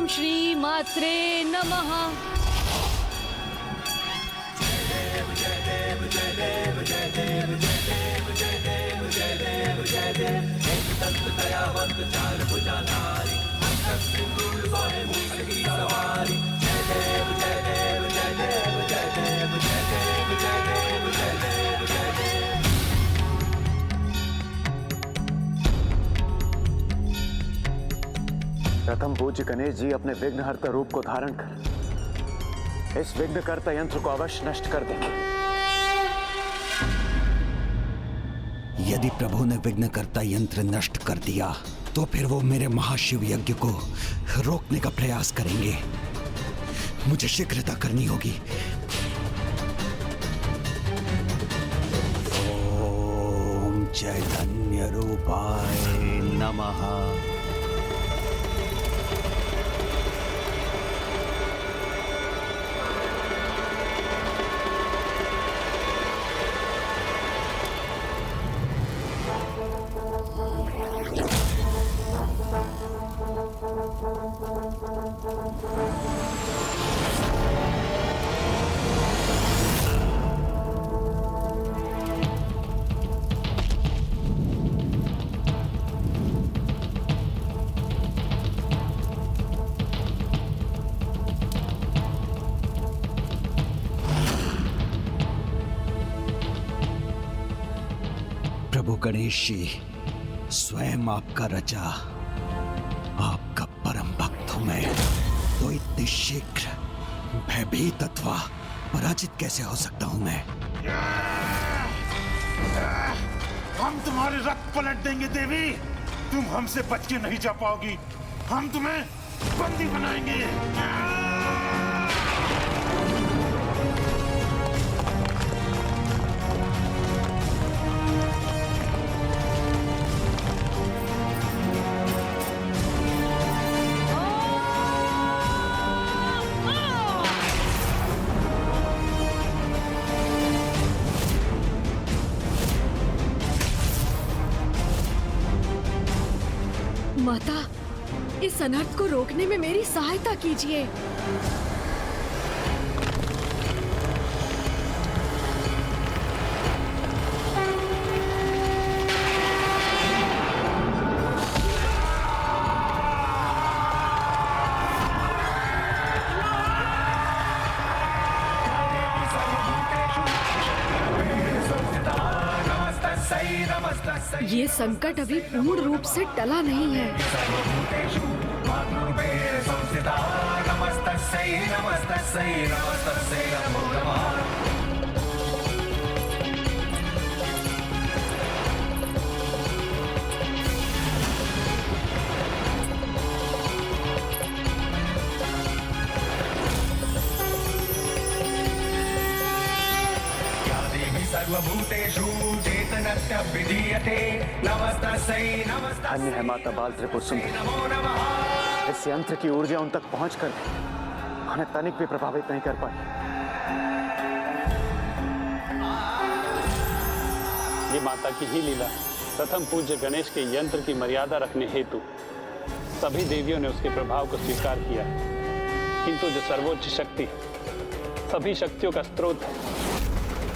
ओम श्री मात्रे नमः। प्रथम पूज्य गणेश जी अपने विघ्नहर्ता रूप को धारण कर इस विघ्नकर्ता यंत्र को अवश्य नष्ट कर देंगे। यदि प्रभु ने विघ्नकर्ता यंत्र नष्ट कर दिया तो फिर वो मेरे महाशिव यज्ञ को रोकने का प्रयास करेंगे। मुझे शीघ्रता करनी होगी। ओम चैतन्य रूपाय नमः। प्रभु गणेश जी, स्वयं आपका रचा, आपका परम भक्त हूं मैं, तो इतने शीघ्र भयभीत अथवा पराजित कैसे हो सकता हूं मैं? हम तुम्हारे रथ पलट देंगे देवी। तुम हमसे बच के नहीं जा पाओगी। हम तुम्हें बंदी बनाएंगे। माता, इस अनर्थ को रोकने में मेरी सहायता कीजिए। ये संकट अभी पूर्ण रूप से टला नहीं है। धन्य है माता बाल त्रिपुर सुंदरी। इस यंत्र की ऊर्जा उन तक पहुंचकर उन्हें तनिक भी प्रभावित नहीं कर पाई। ये माता की ही लीला है। प्रथम पूज्य गणेश के यंत्र की मर्यादा रखने हेतु सभी देवियों ने उसके प्रभाव को स्वीकार किया, किंतु जो सर्वोच्च शक्ति सभी शक्तियों का स्रोत है,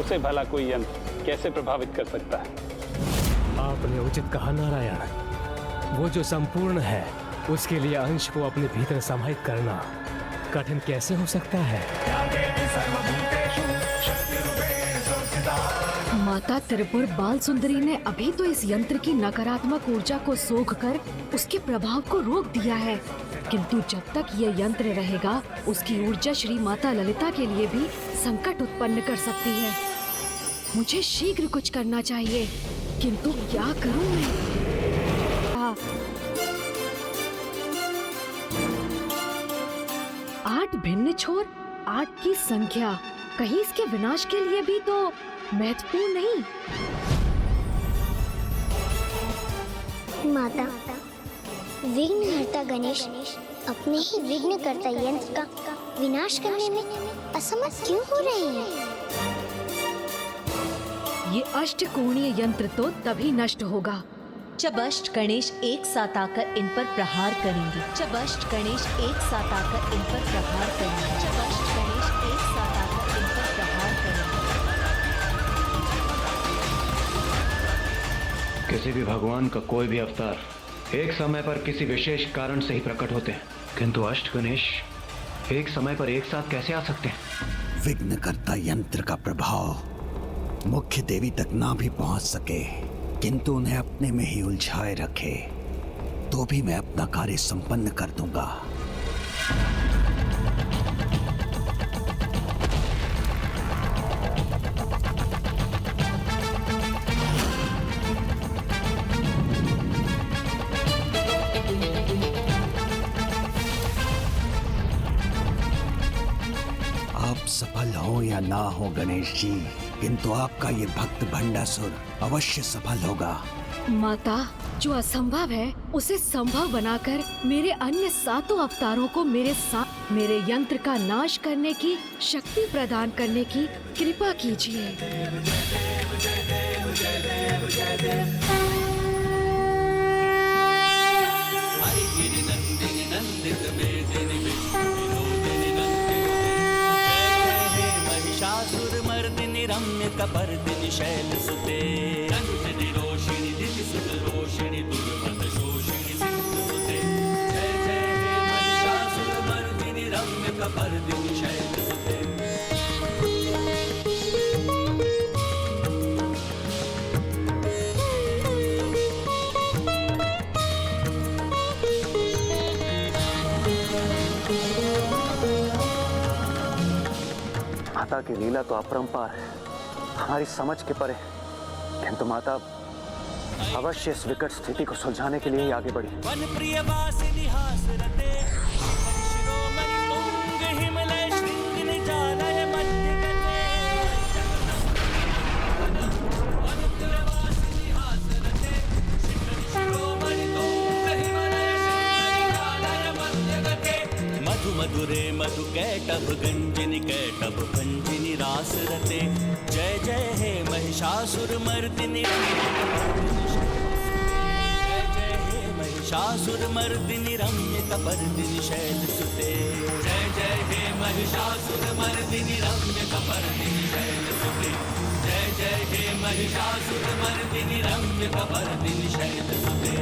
उसे भला कोई यंत्र कैसे प्रभावित कर सकता है? आपने उचित कहा नारायण। वो जो संपूर्ण है उसके लिए अंश को अपने भीतर समाहित करना कठिन कैसे हो सकता है? माता त्रिपुर बाल सुंदरी ने अभी तो इस यंत्र की नकारात्मक ऊर्जा को सोखकर उसके प्रभाव को रोक दिया है, किंतु जब तक यह यंत्र रहेगा उसकी ऊर्जा श्री माता ललिता के लिए भी संकट उत्पन्न कर सकती है। मुझे शीघ्र कुछ करना चाहिए, किंतु क्या करूं मैं? 8 भिन्न छोर, 8 की संख्या कहीं इसके विनाश के लिए भी तो महत्वपूर्ण नहीं। माता, विघ्नहर्ता गणेश अपने ही विघ्नकर्ता यंत्र का विनाश करने में असमर्थ क्यों हो रहे हैं? ये अष्टकोणीय यंत्र तो तभी नष्ट होगा जब अष्ट गणेश एक साथ आकर इन पर प्रहार करेंगे, जब अष्ट गणेश एक साथ आकर इन पर प्रहार करेंगे, जब अष्ट गणेश एक साथ आकर इन पर प्रहार करेंगे। किसी भी भगवान का कोई भी अवतार एक समय पर किसी विशेष कारण से ही प्रकट होते हैं, किंतु अष्ट गणेश एक समय पर एक साथ कैसे आ सकते हैं? विघ्नकर्ता यंत्र का प्रभाव मुख्य देवी तक ना भी पहुंच सके, किंतु उन्हें अपने में ही उलझाए रखे, तो भी मैं अपना कार्य संपन्न कर दूंगा। आप सफल हो या ना हो गणेश जी, किंतु आपका ये भक्त भंडासुर अवश्य सफल होगा। माता, जो असंभव है उसे संभव बनाकर मेरे अन्य 7 अवतारों को मेरे साथ मेरे यंत्र का नाश करने की शक्ति प्रदान करने की कृपा कीजिए। महिषासुरमर्दिनि रम्य कपर्दिनि शैलसुते नन्दिनि रोषिणि दितिसुत रोषिणि दुर्मद शोषिणि सिन्धुसुते। जय जय हे महिषासुरमर्दिनि रम्य कपर्दिनि शैलसुते। माता की लीला तो अपरंपार है, हमारी समझ के परे, किंतु माता अवश्य इस विकट स्थिति को सुलझाने के लिए ही आगे बढ़ी। वन प्रिय वासिनि हासरते शिरोमणि तुंग हिमलय शृंग निजालय मध्यगते। वन प्रिय वासिनि हासरते शिरोमणि तुंग हिमलय शृंग निजालय मध्यगते। मधु मधुरे मधु कैटभ गंजिनि कैटभ भंजिनि रासरते। जय जय हे महिषासुरमर्दिनि महिषासुरमर्दिनि रम्य कपर्दिनि शैलसुते। जय जय हे महिषासुरमर्दिनि रम्य कपर्दिनि शैलसुते। जय जय हे महिषासुरमर्दिनि रम्य कपर्दिनि शैलसुते।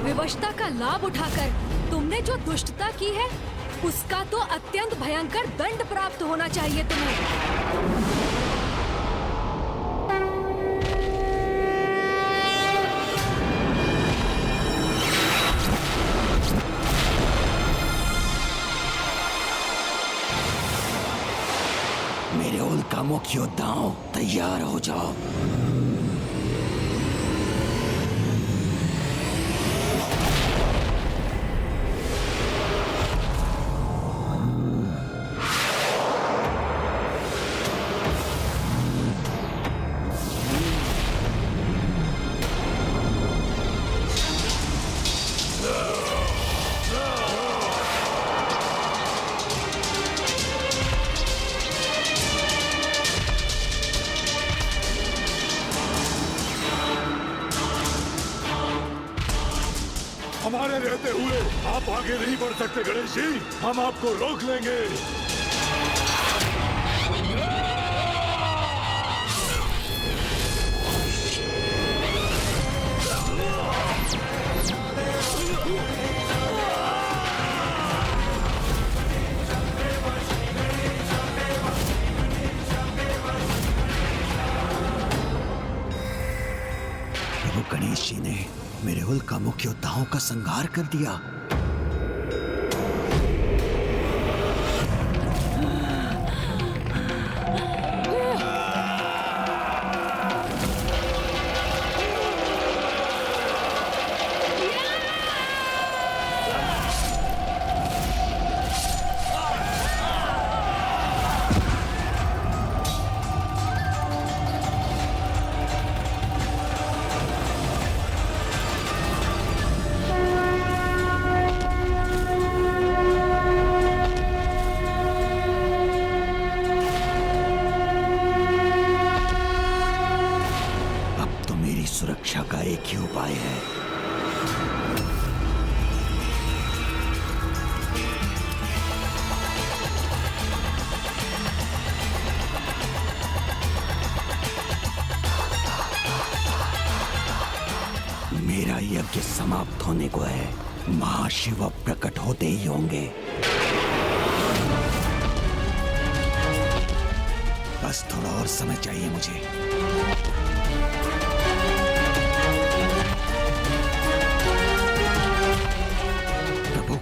विवशता का लाभ उठाकर तुमने जो दुष्टता की है उसका तो अत्यंत भयंकर दंड प्राप्त होना चाहिए तुम्हें। मेरे उल्कामुख योद्धाओं, तैयार हो जाओ। हमारे रहते हुए आप आगे नहीं बढ़ सकते गणेश जी, हम आपको रोक लेंगे। प्रभु गणेश जी ने मेरे उल्का मुख योद्धाओं का संहार कर दिया। सुरक्षा का एक ही उपाय है। मेरा यज्ञ समाप्त होने को है, महाशिव प्रकट होते ही होंगे। बस थोड़ा और समय चाहिए मुझे।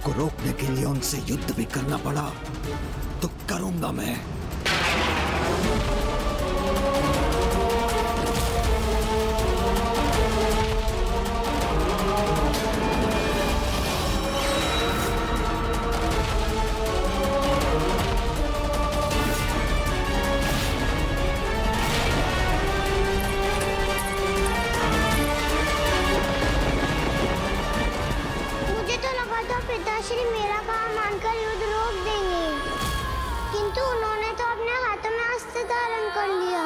को रोकने के लिए उनसे युद्ध भी करना पड़ा तो करूंगा मैं। पिताश्री मेरा कहा मानकर युद्ध रोक देंगे, किंतु उन्होंने तो अपने हाथों में अस्त्र धारण कर लिया।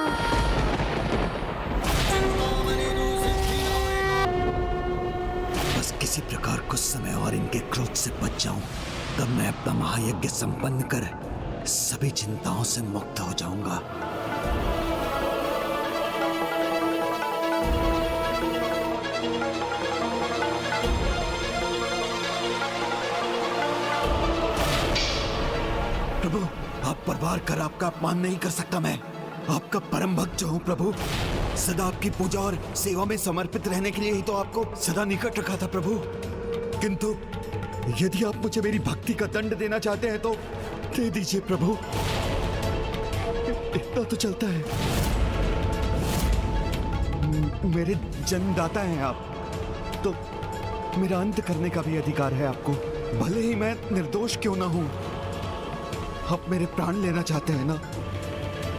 बस किसी प्रकार कुछ समय और इनके क्रोध से बच जाऊं, तब मैं अपना महायज्ञ संपन्न कर सभी चिंताओं से मुक्त हो जाऊंगा। प्रभु, आप पर वार कर आपका अपमान नहीं कर सकता मैं। आपका परम भक्त जो हूँ प्रभु, सदा आपकी पूजा और सेवा में समर्पित रहने के लिए ही तो आपको सदा निकट रखा था प्रभु। किंतु यदि आप मुझे मेरी भक्ति का दंड देना चाहते हैं तो दे दीजिए प्रभु, इतना तो चलता है। मेरे जन्मदाता हैं आप, तो मेरा अंत करने का भी अधिकार है आपको, भले ही मैं निर्दोष क्यों ना हूं। आप मेरे प्राण लेना चाहते हैं ना,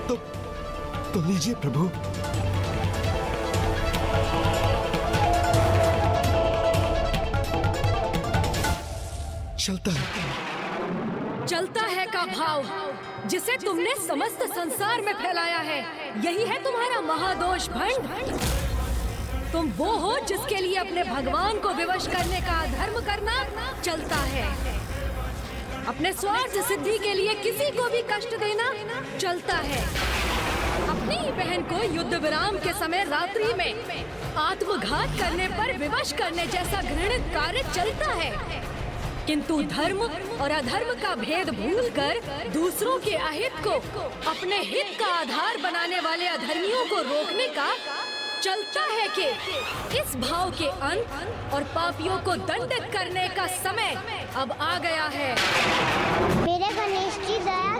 तो लीजिए प्रभु। चलता है का भाव जिसे तुमने समस्त संसार में फैलाया है, यही है तुम्हारा महादोष भंड। तुम वो हो जिसके लिए अपने भगवान को विवश करने का अधर्म करना चलता है, अपने स्वार्थ सिद्धि के लिए किसी को भी कष्ट देना चलता है, अपनी ही बहन को युद्ध विराम के समय रात्रि में आत्मघात करने पर विवश करने जैसा घृणित कार्य चलता है। किंतु धर्म और अधर्म का भेद भूलकर दूसरों के अहित को अपने हित का आधार बनाने वाले अधर्मियों को रोकने का चलता है कि इस भाव के अंत और पापियों को दंडित करने का समय अब आ गया है। मेरे गणेश जी दया